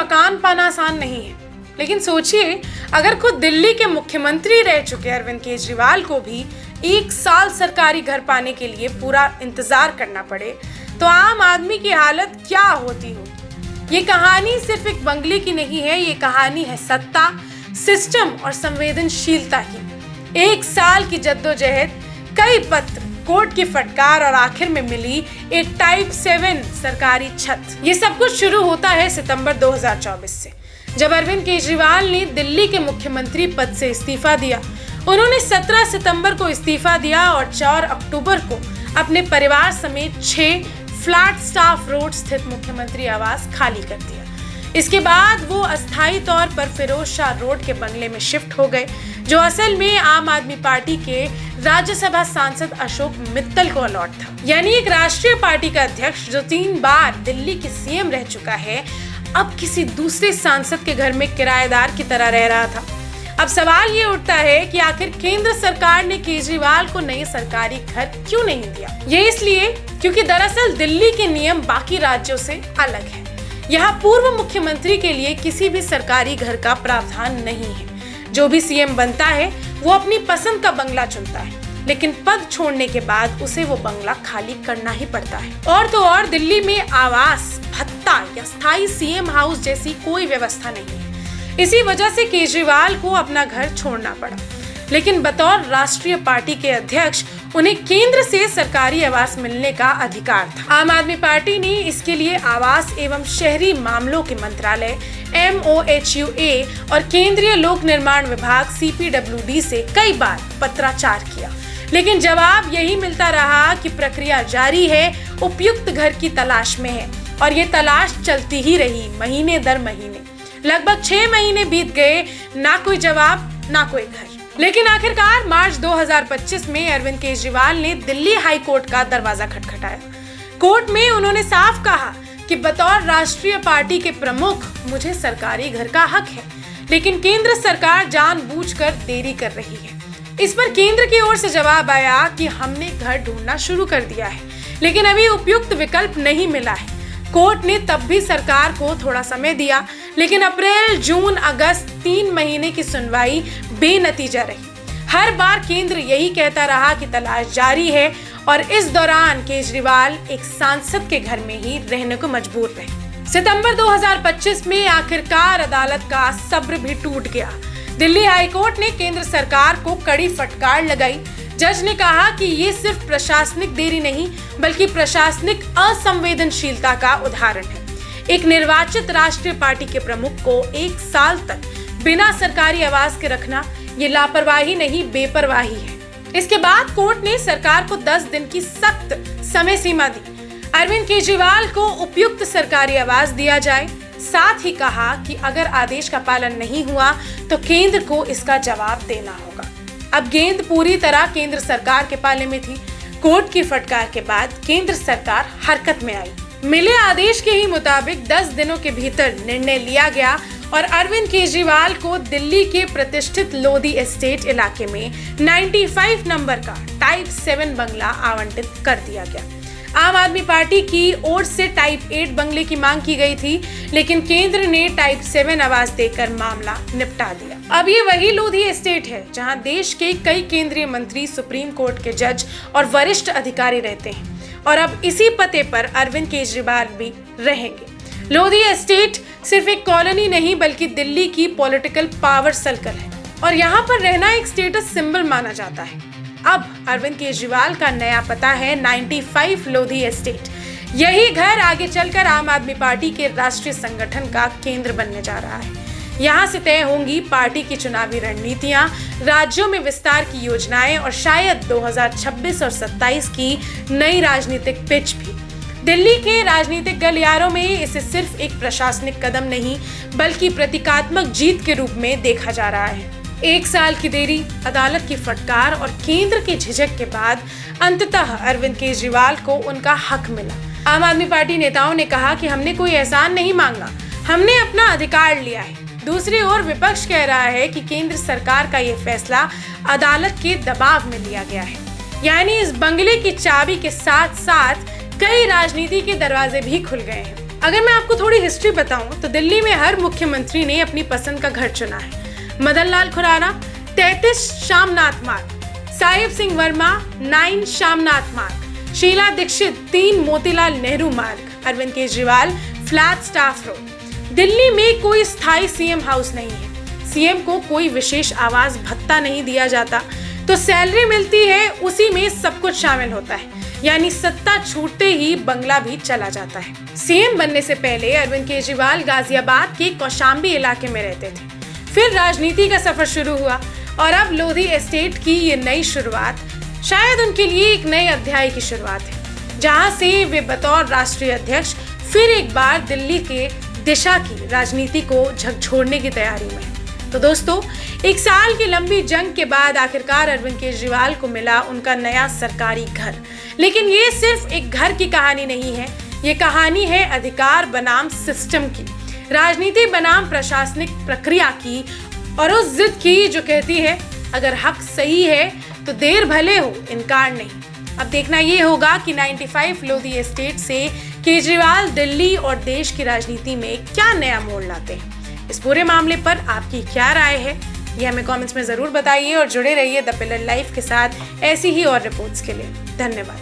मकान पाना आसान नहीं है, लेकिन सोचिए अगर खुद दिल्ली के मुख्यमंत्री रह चुके अरविंद केजरीवाल को भी 1 साल सरकारी घर पाने के लिए पूरा इंतजार करना पड़े तो आम आदमी की हालत क्या होती होगी। ये कहानी सिर्फ एक बंगले की नहीं है, ये कहानी है सत्ता, सिस्टम और संवेदनशीलता की। 1 साल की जद्दोजहद, कई पत्र, कोर्ट की फटकार और आखिर में मिली एक टाइप 7 सरकारी छत। ये सब कुछ शुरू होता है सितंबर 2024 से, जब अरविंद केजरीवाल ने दिल्ली के मुख्यमंत्री पद से इस्तीफा दिया। उन्होंने 17 सितंबर को इस्तीफा दिया और 4 अक्टूबर को अपने परिवार समेत 6 फ्लैट स्टाफ रोड स्थित मुख्यमंत्री आवास खाली कर दिया। इसके बाद वो अस्थायी तौर पर फिरोज शाह रोड के बंगले में शिफ्ट हो गए, जो असल में आम आदमी पार्टी के राज्यसभा सांसद अशोक मित्तल को अलॉट था। यानी एक राष्ट्रीय पार्टी का अध्यक्ष जो 3 बार दिल्ली के सीएम रह चुका है, अब किसी दूसरे सांसद के घर में किराएदार की तरह रह रहा था। अब सवाल ये उठता है कि आखिर केंद्र सरकार ने केजरीवाल को नए सरकारी घर क्यों नहीं दिया। ये इसलिए क्योंकि दरअसल दिल्ली के नियम बाकी राज्यों से अलग है। यहाँ पूर्व मुख्यमंत्री के लिए किसी भी सरकारी घर का प्रावधान नहीं है। जो भी सीएम बनता है वो अपनी पसंद का बंगला चुनता है, लेकिन पद छोड़ने के बाद उसे वो बंगला खाली करना ही पड़ता है। और तो और दिल्ली में आवास, भत्ता या स्थायी सीएम हाउस जैसी कोई व्यवस्था नहीं है। इसी वजह से केजरीवाल को अपना घर छोड़ना पड़ा, लेकिन बतौर राष्ट्रीय पार्टी के अध्यक्ष उन्हें केंद्र से सरकारी आवास मिलने का अधिकार था। आम आदमी पार्टी ने इसके लिए आवास एवं शहरी मामलों के मंत्रालय MOHUA और केंद्रीय लोक निर्माण विभाग CPWD से कई बार पत्राचार किया, लेकिन जवाब यही मिलता रहा कि प्रक्रिया जारी है, उपयुक्त घर की तलाश में है। और ये तलाश चलती ही रही महीने दर महीने। लगभग 6 महीने बीत गए, ना कोई जवाब, ना कोई घर। लेकिन आखिरकार मार्च 2025 में अरविंद केजरीवाल ने दिल्ली हाई कोर्ट का दरवाजा खटखटाया। कोर्ट में उन्होंने साफ कहा कि बतौर राष्ट्रीय पार्टी के प्रमुख मुझे सरकारी घर का हक है, लेकिन केंद्र सरकार जानबूझकर देरी कर रही है। इस पर केंद्र की ओर से जवाब आया कि हमने घर ढूंढना शुरू कर दिया है, लेकिन अभी उपयुक्त विकल्प नहीं मिला है। कोर्ट ने तब भी सरकार को थोड़ा समय दिया, लेकिन अप्रैल, जून, अगस्त 3 महीने की सुनवाई बेनतीजा रही। हर बार केंद्र यही कहता रहा कि तलाश जारी है और इस दौरान केजरीवाल एक सांसद के घर में ही रहने को मजबूर रहे। सितंबर 2025 में आखिरकार अदालत का सब्र भी टूट गया। दिल्ली हाई कोर्ट ने केंद्र सरकार को कड़ी फटकार लगाई। जज ने कहा कि ये सिर्फ प्रशासनिक देरी नहीं, बल्कि प्रशासनिक असंवेदनशीलता का उदाहरण है। एक निर्वाचित राष्ट्रीय पार्टी के प्रमुख को 1 साल तक बिना सरकारी आवास के रखना ये लापरवाही नहीं, बेपरवाही है। इसके बाद कोर्ट ने सरकार को 10 दिन की सख्त समय सीमा दी। अरविंद केजरीवाल को उपयुक्त सरकारी आवास दिया जाए। साथ ही कहा कि अगर आदेश का पालन नहीं हुआ तो केंद्र को इसका जवाब देना होगा। अब गेंद पूरी तरह केंद्र सरकार के पाले में थी। कोर्ट की फटकार के बाद केंद्र सरकार हरकत में आई। मिले आदेश के ही मुताबिक 10 दिनों के भीतर निर्णय लिया गया और अरविंद केजरीवाल को दिल्ली के प्रतिष्ठित लोधी एस्टेट इलाके में 95 नंबर का टाइप 7 बंगला आवंटित कर दिया गया। आम आदमी पार्टी की ओर से टाइप 8 बंगले की मांग की गई थी, लेकिन केंद्र ने टाइप 7 आवास देकर मामला निपटा दिया। अब ये वही लोधी एस्टेट है जहां देश के कई केंद्रीय मंत्री, सुप्रीम कोर्ट के जज और वरिष्ठ अधिकारी रहते हैं, और अब इसी पते पर अरविंद केजरीवाल भी रहेंगे। लोधी एस्टेट सिर्फ एक कॉलोनी नहीं, बल्कि दिल्ली की पॉलिटिकल पावर सर्कल है और यहाँ पर रहना एक स्टेटस सिंबल माना जाता है। अब अरविंद केजरीवाल का नया पता है 95 लोधी एस्टेट। यही घर आगे चलकर आम आदमी पार्टी के राष्ट्रीय संगठन का केंद्र बनने जा रहा है। यहाँ से तय होंगी पार्टी की चुनावी रणनीतियां, राज्यों में विस्तार की योजनाएं और शायद 2026 और 27 की नई राजनीतिक पिच भी। दिल्ली के राजनीतिक गलियारों में इसे सिर्फ एक प्रशासनिक कदम नहीं, बल्कि प्रतीकात्मक जीत के रूप में देखा जा रहा है। 1 साल की देरी, अदालत की फटकार और केंद्र की झिझक के बाद अंततः अरविंद केजरीवाल को उनका हक मिला। आम आदमी पार्टी नेताओं ने कहा कि हमने कोई एहसान नहीं मांगा, हमने अपना अधिकार लिया है। दूसरी ओर विपक्ष कह रहा है कि केंद्र सरकार का ये फैसला अदालत के दबाव में लिया गया है। यानी इस बंगले की चाबी के साथ साथ कई राजनीति के दरवाजे भी खुल गए हैं। अगर मैं आपको थोड़ी हिस्ट्री बताऊं तो दिल्ली में हर मुख्यमंत्री ने अपनी पसंद का घर चुना है। मदन लाल खुराना 33 शामनाथ मार्ग, साहिब सिंह वर्मा 9 शामनाथ मार्ग, Sheila Dikshit 3 Motilal Nehru Marg, Arvind Kejriwal flat staff road. Delhi में कोई स्थायी सीएम हाउस नहीं है, सीएम को कोई विशेष आवास भत्ता नहीं दिया जाता, तो सैलरी मिलती है उसी में सब कुछ शामिल होता है, यानी सत्ता छूटते ही बंगला भी चला जाता है। सीएम बनने से पहले अरविंद केजरीवाल गाजियाबाद के कौशाम्बी इलाके में रहते थे, फिर राजनीति का सफर शुरू हुआ और अब लोधी एस्टेट की ये नई शुरुआत शायद उनके लिए एक नए अध्याय की शुरुआत है, जहां से वे बतौर राष्ट्रीय अध्यक्ष फिर एक बार दिल्ली के दिशा की राजनीति को झकझोरने की तैयारी में है। तो दोस्तों, एक साल की लंबी जंग के बाद आखिरकार अरविंद केजरीवाल को मिला उनका नया सरकारी घर। लेकिन ये सिर्फ एक घर की कहानी नहीं है, ये कहानी है अधिकार बनाम सिस्टम की, राजनीति बनाम प्रशासनिक प्रक्रिया की, और उस जिद की जो कहती है अगर हक सही है तो देर भले हो, इनकार नहीं। अब देखना ये होगा कि 95 लोधी एस्टेट से केजरीवाल दिल्ली और देश की राजनीति में क्या नया मोड़ लाते हैं। इस पूरे मामले पर आपकी क्या राय है, ये हमें कमेंट्स में ज़रूर बताइए और जुड़े रहिए द पिलर लाइफ के साथ ऐसी ही और रिपोर्ट्स के लिए। धन्यवाद।